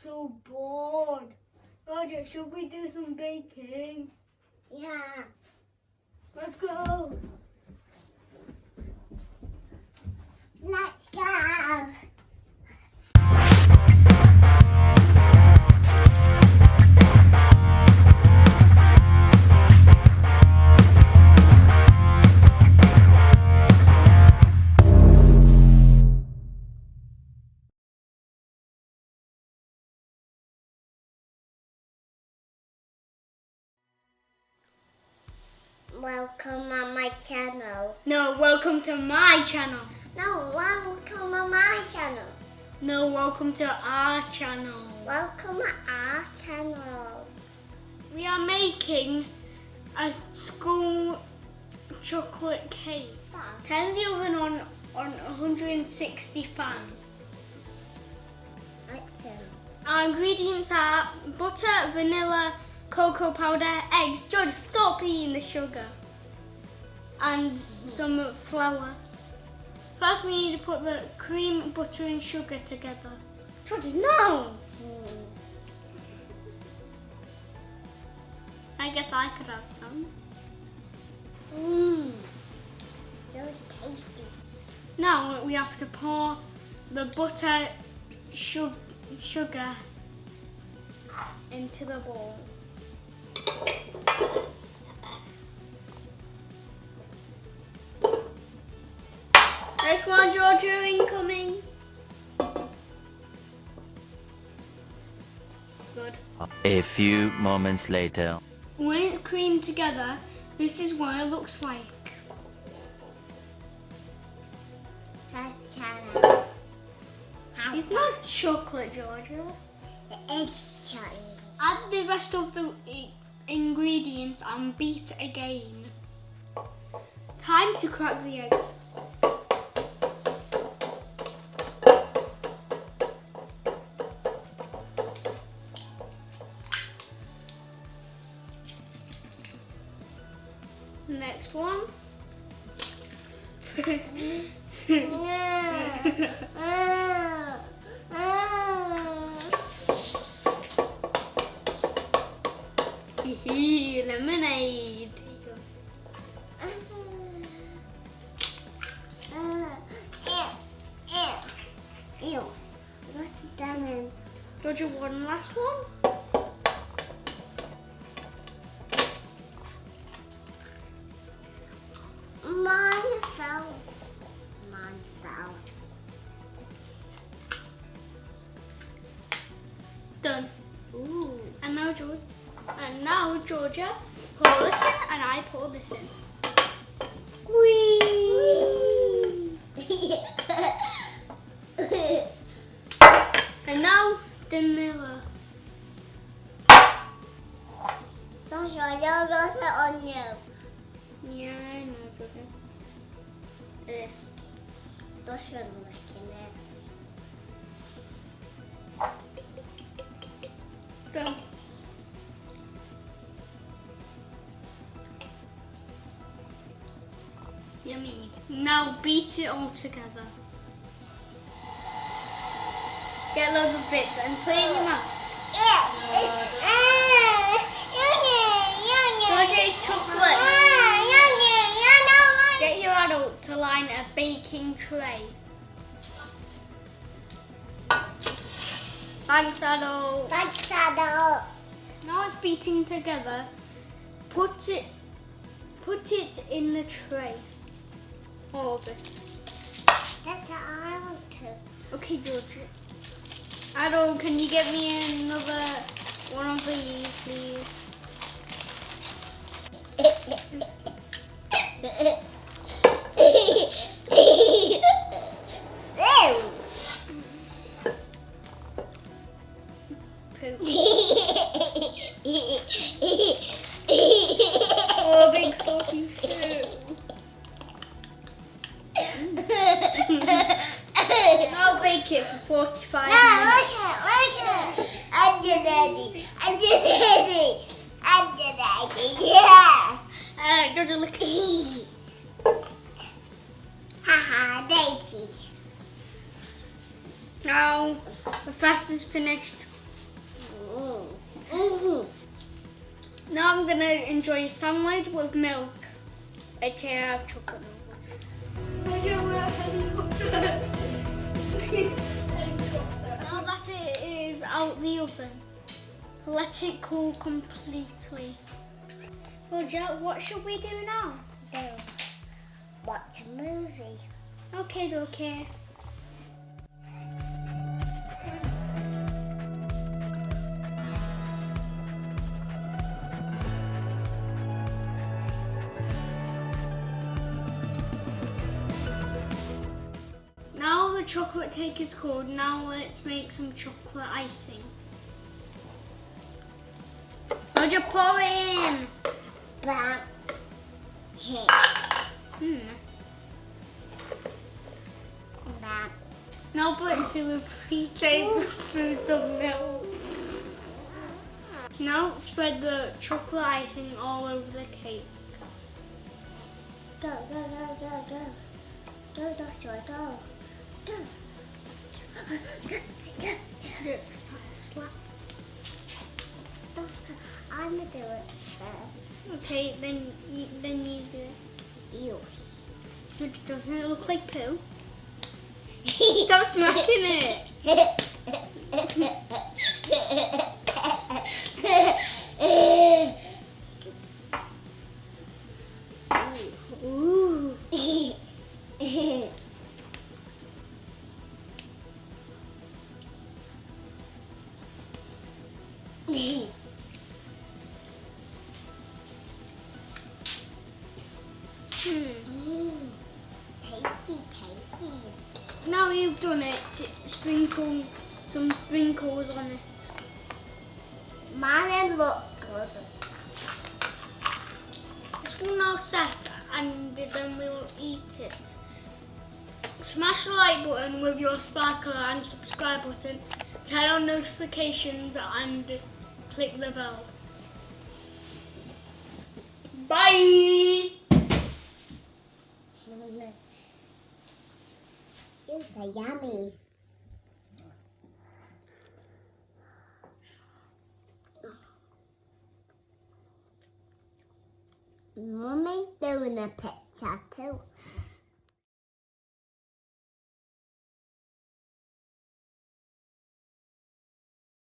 so bored. Roger, should we do some baking? Yeah. Let's go. Let's go. Welcome on my channel. No, welcome to my channel. No, welcome on my channel. No, welcome to our channel. Welcome to our channel. We are making a school chocolate cake. Turn the oven on 160 fan. Our ingredients are butter, vanilla, cocoa powder, eggs. George, stop eating the sugar. And some flour. First we need to put the cream, butter and sugar together. George, no! I guess I could have some. So tasty. Now we have to pour the butter, sugar into the bowl. Next one, Georgia, incoming. Good. A few moments later. When it's creamed together, this is what it looks like. It's not chocolate, Georgia. It's chocolate. Add the rest of the ingredients and beat again. Time to crack the eggs. Next one. Lemonade. Ew. What's that in? Georgia, one last one. Mine fell. Mine fell. Done. Ooh. And now Georgia, pour this in and I pour this in. Whee! And now vanilla. Don't show you got it on you. Yeah, I know, Georgia. Don't show licking it. Done. Yummy. Now beat it all together. Get loads of bits and put it in your mouth. Georgia, it's chocolate. Get your adult to line a baking tray. Thanks, adult. That's adult. Now it's beating together. Put it in the tray. All of it. That's what I want to. Okay, Georgia. Adult, can you get me another one of these, please? Oh, big salty food. I'll bake it for 45 minutes. Look it. I'm the daddy. Yeah. Georgia, look at me. Haha, Daisy. Now the fast is finished. Now I'm gonna enjoy a sandwich with milk. Okay, I have chocolate milk. Now that it is out the oven, let it cool completely. Roger, what should we do now? Watch a movie. Okay. Now the chocolate cake is cold, now let's make some chocolate icing. Roger, pour it in. Back. Here. Back. Now put into 3 tablespoons of milk. Now spread the chocolate icing all over the cake. Go. Go. Drip, slap. I'm gonna do it. Okay, then you do it. You. Doesn't it look like poo? Stop smacking it. Ooh. Tasty. Now you've done it, sprinkle some sprinkles on it. Mine look good. This will now set and then we'll eat it. Smash the like button with your sparkler and subscribe button. Turn on notifications and click the bell. Bye! Super yummy. Mummy's doing a picture too.